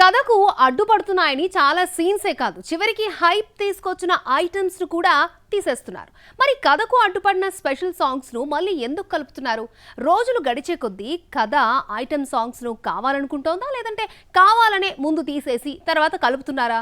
కథకు అడ్డుపడుతున్నాయని చాలా సీన్సే కాదు, చివరికి హైప్ తీసుకొచ్చిన ఐటమ్స్ ను కూడా తీసేస్తున్నారు. మరి కథకు అడ్డుపడిన స్పెషల్ సాంగ్స్ ను మళ్ళీ ఎందుకు కలుపుతున్నారు? రోజులు గడిచే కొద్దీ కథ ఐటమ్ సాంగ్స్ ను కావాలనుకుంటోందా, లేదంటే కావాలనే ముందు తీసేసి తర్వాత కలుపుతున్నారా?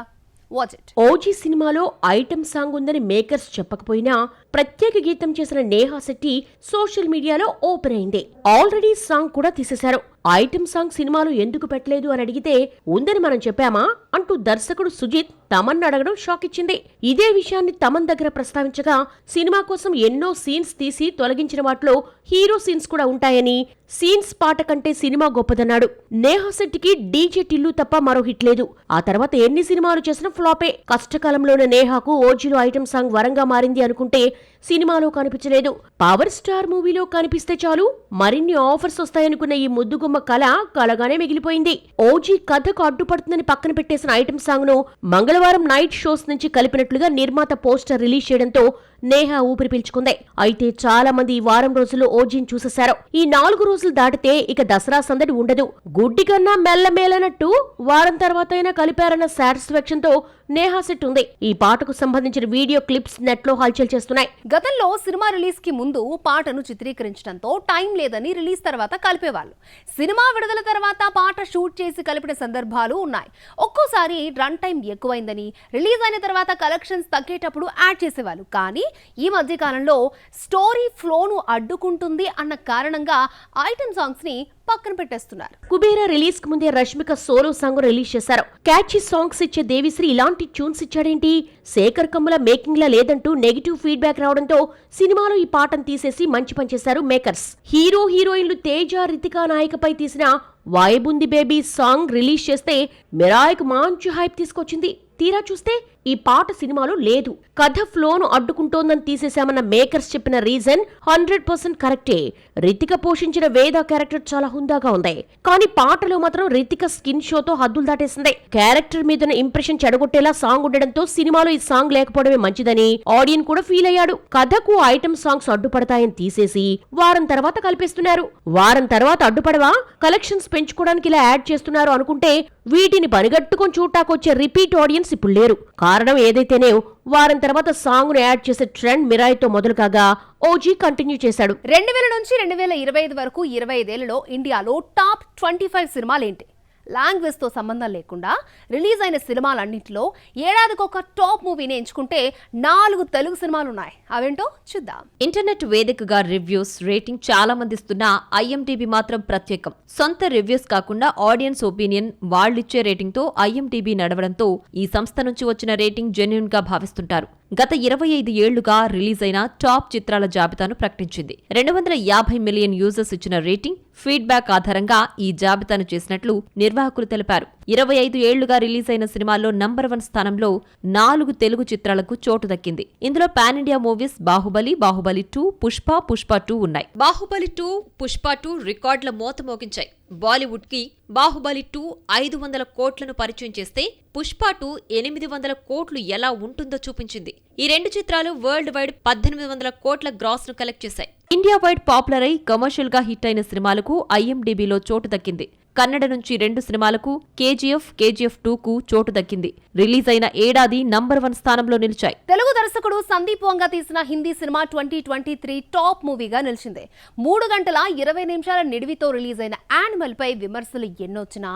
ఓజీ సినిమాలో ఐటమ్ సాంగ్ ఉందని మేకర్స్ చెప్పకపోయినా ప్రత్యేక గీతం చేసిన నేహా శెట్టి సోషల్ మీడియాలో ఓపెన్ అయింది. ఆల్రెడీ సాంగ్ కూడా తీసేశారు. ఐటమ్ సాంగ్ సినిమాలో ఎందుకు పెట్టలేదు అని అడిగితే ఉందని మనం చెప్పామా అంటూ దర్శకుడు సుజిత్ తమన్ అడగడం షాక్ ఇచ్చింది. ఇదే విషయాన్ని తమన్ దగ్గర ప్రస్తావించగా సినిమా కోసం ఎన్నో సీన్స్ తీసి తొలగించిన వాటిలో హీరో సీన్స్ కూడా ఉంటాయని, సీన్స్ పాట కంటే సినిమా గొప్పదన్నాడు. నేహా శెట్టికి డీజే టిల్లు తప్ప మరో హిట్ లేదు. ఆ తర్వాత ఎన్ని సినిమాలు చేసినా ఫ్లాపే. కష్టకాలంలోనే నేహాకు ఓజీలో ఐటమ్ సాంగ్ వరంగా మారింది అనుకుంటే సినిమాలో కనిపించలేదు. పవర్ స్టార్ మూవీలో కనిపిస్తే చాలు మరిన్ని ఆఫర్స్ వస్తాయనుకున్న ఈ ముద్దుగుమ్మ కళ కలగానే మిగిలిపోయింది. ఓజీ కథకు అడ్డుపడుతుందని పక్కన పెట్టేసిన ఐటమ్ సాంగ్ ను మంగళవారం నైట్ షోస్ నుంచి కలిపినట్లుగా నిర్మాత పోస్టర్ రిలీజ్ చేయడంతో నేహా ఊపిరి పీల్చుకుంది. అయితే చాలా మంది ఈ వారం రోజుల్లో ఓజీని చూసేశారు. ఈ 4 రోజులు దాటితే ఇక దసరా సందడి ఉండదు. గుడ్డి కన్నా మెల్లమేలనట్టు వారం తర్వాత అయినా కలిపారన్న సాటిస్ఫాక్షన్ తో నేహా సెట్ ఉంది. ఈ పాటకు సంబంధించిన వీడియో క్లిప్స్ నెట్ లో హల్చల్ చేస్తున్నాయి. గతంలో సినిమా రిలీజ్ కి ముందు పాటను చిత్రీకరించడంతో టైం లేదని రిలీజ్ తర్వాత కలిపేవాళ్ళు. సినిమా విడుదల తర్వాత పాట షూట్ చేసి కలిపిన సందర్భాలు ఉన్నాయి. ఒక్కోసారి రన్ టైం ఎక్కువైందని రిలీజ్ అయిన తర్వాత కలెక్షన్స్ తగ్గేటప్పుడు యాడ్ చేసేవాళ్ళు. కానీ ఈ మధ్య కాలంలో స్టోరీ ఫ్లోను అడ్డుకుంటుంది అన్న కారణంగా ఐటమ్ సాంగ్స్ ని పక్కన పెట్టేస్తున్నారు. కుబేరా రిలీజ్ కు ముందే రష్మిక సోలో సాంగ్ రిలీజ్ చేశారు. క్యాచీ సాంగ్స్ ఇచ్చే దేవిశ్రీ ఇలాంటి ట్యూన్స్ ఇచ్చాడేంటి, శేఖర్ కమ్ముల మేకింగ్ లా లేదంటూ నెగిటివ్ ఫీడ్బ్యాక్ రావడంతో సినిమాలో ఈ పాటను తీసేసి మంచి పని చేశారు మేకర్స్. హీరో హీరోయిన్లు తేజ, రితికా నాయకపై తీసిన వాయబుంది బేబీ సాంగ్ రిలీజ్ చేస్తే మిరాయికి మంచి హైప్ తీసుకొచ్చింది. తీరా చూస్తే ఈ పాట సినిమాలో లేదు. కథ ఫ్లోను అడ్డుకుంటోందని తీసేశామన్న మేకర్స్ చెప్పిన రీజన్ 100% కరెక్టే. రితిక పోషించిన వేద క్యారెక్టర్ చాలా హుందాగా ఉంది. కానీ పాటలో మాత్రం రితిక స్కిన్ షోతో హద్దులు దాటేసింది. క్యారెక్టర్ మీద ఇంప్రెషన్ చెడగొట్టేలా సాంగ్ ఉండడంతో సినిమాలో ఈ సాంగ్ లేకపోవడమే మంచిదని ఆడియన్స్ కూడా ఫీల్ అయ్యాడు. కథకు ఐటమ్ సాంగ్స్ అడ్డుపడతాయని తీసేసి వారం తర్వాత కలిపేస్తున్నారు. వారం తర్వాత అడ్డుపడవా, కలెక్షన్స్ పెంచుకోవడానికి ఇలా యాడ్ చేస్తున్నారు అనుకుంటే వీటిని పనిగట్టుకొని చూడటాకొచ్చే రిపీట్ ఆడియన్స్ ఇప్పుడు లేరు. కారణం ఏదైతేనే వారం తర్వాత సాంగ్ ను యాడ్ చేసే ట్రెండ్ మిరాయితో మొదలు కాగా ఓజీ కంటిన్యూ చేశాడు. 2000 నుంచి 2025 వరకు 25 ఏళ్లలో ఇండియాలో టాప్ 25 సినిమాలేంటి? లాంగ్వేజ్ తో సంబంధం లేకుండా రిలీజ్ అయిన సినిమాలన్నింటిలో ఏడాదికొక టాప్ మూవీని ఎంచుకుంటే 4 తెలుగు సినిమాలున్నాయి. అవేంటో చూద్దాం. ఇంటర్నెట్ వేదికగా రివ్యూస్, రేటింగ్ చాలా మంది ఇస్తున్న ఐఎండిబి మాత్రం ప్రత్యేకం. సొంత రివ్యూస్ కాకుండా ఆడియన్స్ ఒపీనియన్, వాళ్ళిచ్చే రేటింగ్ తో ఐఎండిబి నడవడంతో ఈ సంస్థ నుంచి వచ్చిన రేటింగ్ జెన్యూన్ గా భావిస్తుంటారు. గత 25 ఏళ్లుగా రిలీజ్ అయిన టాప్ చిత్రాల జాబితాను ప్రకటించింది. 250 మిలియన్ యూజర్స్ ఇచ్చిన రేటింగ్, ఫీడ్బ్యాక్ ఆధారంగా ఈ జాబితాను చేసినట్లు నిర్వాహకులు తెలిపారు. 25 ఏళ్లుగా రిలీజ్ అయిన సినిమాల్లో నంబర్ 1 స్థానంలో 4 తెలుగు చిత్రాలకు చోటు దక్కింది. ఇందులో pan India movies Baahubali, Baahubali 2, Pushpa, Pushpa 2 ఉన్నాయి. బాహుబలి 2, పుష్ప 2 రికార్డుల మోత మోగించాయి. బాలీవుడ్ కి బాహుబలి 2 500 కోట్లను పరిచయం చేస్తే పుష్ప 2 800 కోట్లు ఎలా ఉంటుందో చూపించింది. ఈ 2 చిత్రాలు వరల్డ్ వైడ్ 1800 కోట్ల గ్రాస్ ను కలెక్ట్ చేశాయి. ఇండియా వైడ్ పాపులర్ అయి కమర్షియల్ గా హిట్ అయిన సినిమాలకు ఐఎండిబిలో చోటు దక్కింది. కన్నడ నుంచి 2 సినిమాలకు కేజీఎఫ్, కేజీఎఫ్ 2 కు చోటు దక్కింది. రిలీజ్ అయిన ఏడాది నంబర్ 1 స్థానంలో నిలిచాయి. తెలుగు దర్శకుడు సందీప్ వంగ తీసిన హిందీ సినిమా 2023 టాప్ మూవీగా నిలిచింది. 3 గంటల 20 నిమిషాల నిడివితో రిలీజ్ అయిన యానిమల్ పై విమర్శలు ఎన్నొచ్చినా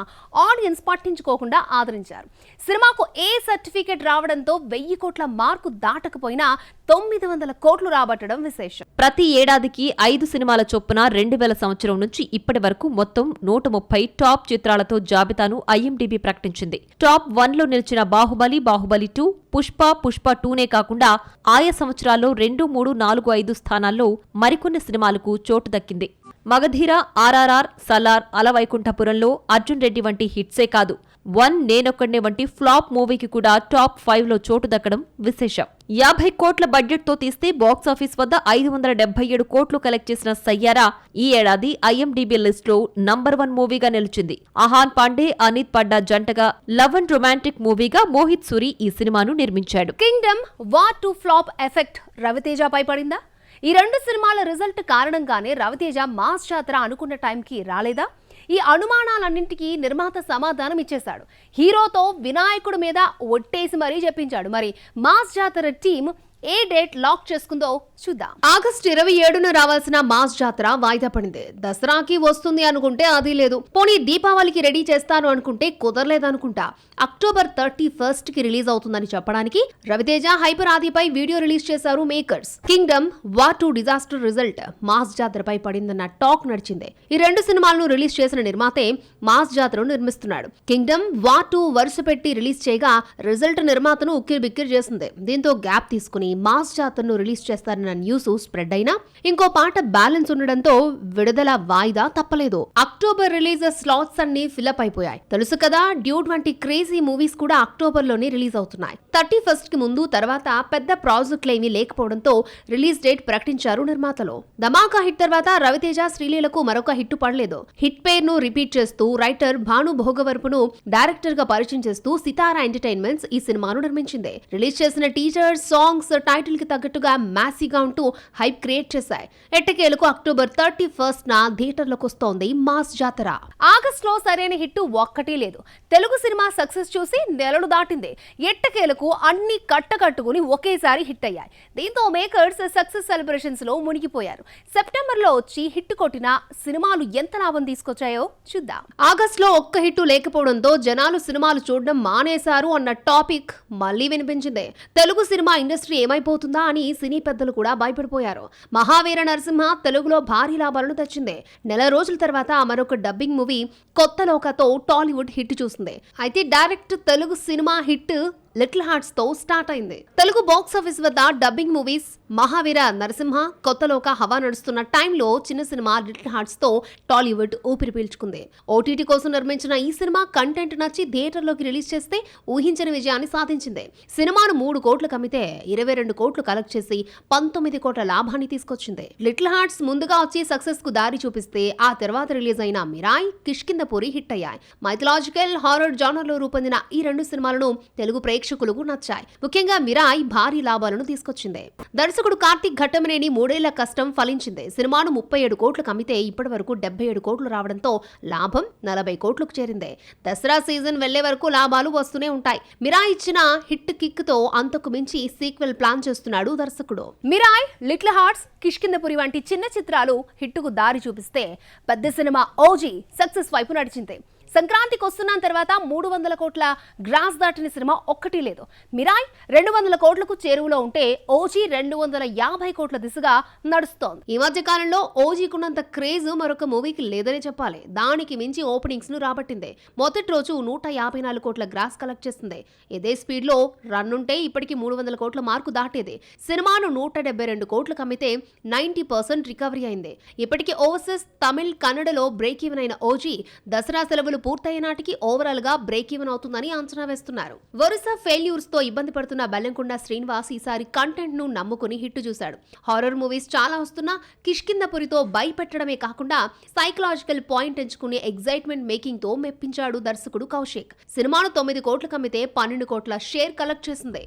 ఆడియన్స్ పట్టించుకోకుండా ఆదరించారు. సినిమాకు ఏ సర్టిఫికెట్ రావడంతో 1000 కోట్ల మార్కు దాటకపోయినా 900 కోట్లు రాబట్టడం విశేషం. ప్రతి ఏడాదికి 5 సినిమాల చొప్పున 2000 సంవత్సరం నుంచి ఇప్పటి వరకు మొత్తం 130 టాప్ చిత్రాలతో జాబితాను ఐఎండిబి ప్రకటించింది. టాప్ 1 లో నిలిచిన బాహుబలి, బాహుబలి 2, పుష్ప, పుష్ప 2నే కాకుండా ఆయా సంవత్సరాల్లో 2, 3, 4, 5 స్థానాల్లో మరికొన్ని సినిమాలకు చోటు దక్కింది. మగధీర, ఆర్ఆర్ఆర్, సలార్, అలవైకుంఠపురంలో అర్జున్ రెడ్డి వంటి హిట్సే కాదు, 1 నేనొక్కడ్నే వంటి ఫ్లాప్ మూవీకి కూడా టాప్ 5 లో చోటు దక్కడం విశేషం. 50 కోట్ల బడ్జెట్ తో తీస్తే బాక్సాఫీస్ వద్ద 577 కోట్లు కలెక్ట్ చేసిన సయ్యారా ఈ ఏడాది ఐఎండిబి లిస్ట్ లో నంబర్ 1 మూవీగా నిలిచింది. అహాన్ పాండే, అనిత్ పడ్డా జంటగా లవ్ అండ్ రొమాంటిక్ మూవీగా మోహిత్ సూరి ఈ సినిమాను నిర్మించాడు. Kingdom War two flop effect రవితేజపై పడిందా? ఈ 2 సినిమాల రిజల్ట్ కారణంగానే రవితేజ మాస్ జాతర అనుకున్న టైంకి రాలేదా? ఈ అనుమానాలన్నింటికీ నిర్మాత సమాధానం ఇచ్చేశాడు. హీరోతో వినాయకుడి మీద ఒట్టేసి మరీ చెప్పించాడు. మరి మాస్ జాతర టీం ఏ డేట్ లాక్ చేసుకుందో చూద్దాం. ఆగస్టు 27న రావాల్సిన మాస్ జాతర వాయిదా పడింది. దసరాకి వస్తుంది అనుకుంటే అది లేదు. పోనీ దీపావళికి రెడీ చేస్తాను అనుకుంటే కుదరలేదనుకుంటా. అక్టోబర్ 31 కి రిలీజ్ అవుతుందని చెప్పడానికి రవితేజ హైపర్ ఆదిపై వీడియో రిలీజ్ చేశారు makers. Kingdom War 2 disaster result Mass జాతరపై పడిందన్న టాక్ నడిచింది. ఈ రెండు సినిమాలను రిలీజ్ చేసిన నిర్మాతే మాస్ జాతరను నిర్మిస్తున్నాడు. కింగ్డమ్ వార్ 2 వరుస పెట్టి రిలీజ్ చేయగా రిజల్ట్ నిర్మాతను ఉక్కిరిబిక్కిరి చేసింది. దీంతో గ్యాప్ తీసుకుని మాస్ జాతరను రిలీజ్ చేస్తారన్న న్యూస్ స్ప్రెడ్ అయినా ఇంకో పాట బ్యాలెన్స్ ఉండడంతో విడుదల వాయిదా తప్పలేదు. అక్టోబర్ రిలీజ్ స్లాట్స్ అన్ని ఫిల్అప్ అయిపోయాయి. తెలుసు కదా, డ్యూడ్ వంటి క్రేజీ మూవీస్ కూడా అక్టోబర్ లోనే రిలీజ్ అవుతున్నాయి. 31 కి ముందు తర్వాత పెద్ద ప్రాజెక్టులు ఏమీ లేకపోవడంతో రిలీజ్ డేట్ ప్రకటించారు నిర్మాతలు. ధమాకా హిట్ తర్వాత రవితేజ శ్రీలీలకు మరొక హిట్ పడలేదు. హిట్ పేరును రిపీట్ చేస్తూ రైటర్ భాను భోగవరపును డైరెక్టర్ గా పరిచయం చేస్తూ సితారా ఎంటర్టైన్మెంట్స్ ఈ సినిమాను నిర్మించింది. రిలీజ్ చేసిన టీజర్ సాంగ్స్ టైటిల్ కి తగ్గట్టుగా మ్యాసీగా ఉంటూ హైప్ క్రియేట్ చేశాయి. ఎట్టకేలకు అక్టోబర్ 31న థియేటర్లకు వస్తోంది మాస్ జాతర. ఆగస్ట్ లో సరైన హిట్ ఒక్కటే లేదు. తెలుగు సినిమా సక్సెస్ చూసి నెలలు దాటింది. ఎట్టకేలకు అన్ని కట్టకట్టుకుని ఒకేసారి హిట్ అయ్యాయి. దీంతో మేకర్స్ సక్సెస్ సెలబ్రేషన్స్ లో మునిగిపోయారు. సెప్టెంబర్ లో వచ్చి హిట్ కొట్టిన సినిమాలు ఎంత లాభం తీసుకొచ్చాయో చూద్దాం. ఆగస్ట్ లో ఒక్క హిట్ లేకపోవడంతో జనాలు సినిమాలు చూడడం మానేశారు అన్న టాపిక్ మళ్లీ వినిపించింది. తెలుగు సినిమా ఇండస్ట్రీ ఏమైపోతుందా అని సినీ పెద్దలు కూడా భయపడిపోయారు. మహావీర నరసింహ తెలుగులో భారీ లాభాలను తెచ్చింది. నెల రోజుల తర్వాత మరొక డబ్బింగ్ మూవీ కొత్త లోకతో టాలీవుడ్ హిట్ చూసింది. అయితే direct Telugu cinema hit little hearts తో స్టార్ట్ అయింది. తెలుగు బాక్స్ ఆఫీస్ వద్ద డబ్బింగ్ మూవీస్ మహావీర నరసింహ కొత్తలోక హవా నడుస్తున్న టైంలో చిన్న సినిమా లిటిల్ హార్ట్స్ తో టాలీవుడ్ ఊపిరి పీల్చుకుంది. ఓటీటీ కోసం నిర్మించిన ఈ సినిమా కంటెంట్ నచ్చి థియేటర్లోకి రిలీజ్ చేస్తే ఊహించని విజయాన్ని సాధించింది. సినిమాను 3 కోట్లు కమ్మితే 22 కోట్లు కలెక్ట్ చేసి 19 కోట్ల లాభాన్ని తీసుకొచ్చింది. లిటిల్ హార్ట్స్ ముందుగా వచ్చి సక్సెస్ కు దారి చూపిస్తే ఆ తర్వాత రిలీజ్ అయిన మిరాయ్, కిష్కింధపురి హిట్ అయ్యాయి. మైథలాజికల్ హారర్ జానర్ లో రూపొందిన ఈ రెండు సినిమాలను తెలుగు ప్రేక్షకులకు నచ్చాయి. ముఖ్యంగా మిరాయ్ భారీ లాభాలను తీసుకొచ్చింది. దర్శకుడు కార్తీక్ ఘట్టమనేని 3 ఏళ్ల కష్టం ఫలించింది. సినిమాను 37 కోట్లు కమ్మితే ఇప్పటి వరకు 77 కోట్లు రావడంతో లాభం 40 కోట్లకు చేరింది. దసరా సీజన్ వెళ్లే వరకు లాభాలు వస్తూనే ఉంటాయి. మిరాయ్ ఇచ్చిన హిట్ కిక్ తో అంతకు మించి సీక్వెల్ ప్లాన్ చేస్తున్నాడు దర్శకుడు. మిరాయ్, లిటిల్ హార్ట్స్, కిష్కింధపురి వంటి చిన్న చిత్రాలు హిట్టుకు దారి చూపిస్తే పెద్ద సినిమా ఓజీ సక్సెస్ వైపు నడిచింది. సంక్రాంతికి వస్తున్న తర్వాత 300 కోట్ల గ్రాస్ దాటిన సినిమా ఒక్కటి లేదు. మిరాయ్ 200 కోట్లకు చేరువలో ఉంటే ఓజీ 250 కోట్ల దిశగా నడుస్తోంది. ఈ మధ్య కాలంలో ఓజీకున్నంత క్రేజ్ మరొక మూవీకి లేదనే చెప్పాలి. దానికి మించి ఓపెనింగ్స్ ను రాబట్టింది. మొదటి రోజు 154 కోట్ల గ్రాస్ కలెక్ట్ చేసింది. ఇదే స్పీడ్ లో రన్ ఉంటే ఇప్పటికి 300 కోట్ల మార్కు దాటేది. సినిమాను 172 కోట్లు కమ్మితే 90% రికవరీ అయింది. ఇప్పటికి ఓవర్సీస్ తమిళ్, కన్నడలో బ్రేక్ ఈవెన్ అయిన ఓజీ దసరా సెలవులు పూర్తయ్యే నాటికి ఓవరాల్ గా బ్రేక్ ఈవెన్ అవుతుందని అంచనా వేస్తున్నారు. వరుస ఫెయిల్యూర్స్ తో ఇబ్బంది పడుతున్న బెల్లంకొండ శ్రీనివాస్ ఈసారి కంటెంట్ ను నమ్ముకుని హిట్ చూశాడు. హారర్ మూవీస్ చాలా వస్తున్నా కిష్కింధపురితో భయపెట్టడమే కాకుండా సైకలాజికల్ పాయింట్ ఎంచుకునే ఎగ్జైట్మెంట్ మేకింగ్ తో మెప్పించాడు దర్శకుడు కౌశిక్. సినిమాను 9 కోట్లు కమ్మితే 12 కోట్ల షేర్ కలెక్ట్ చేసింది.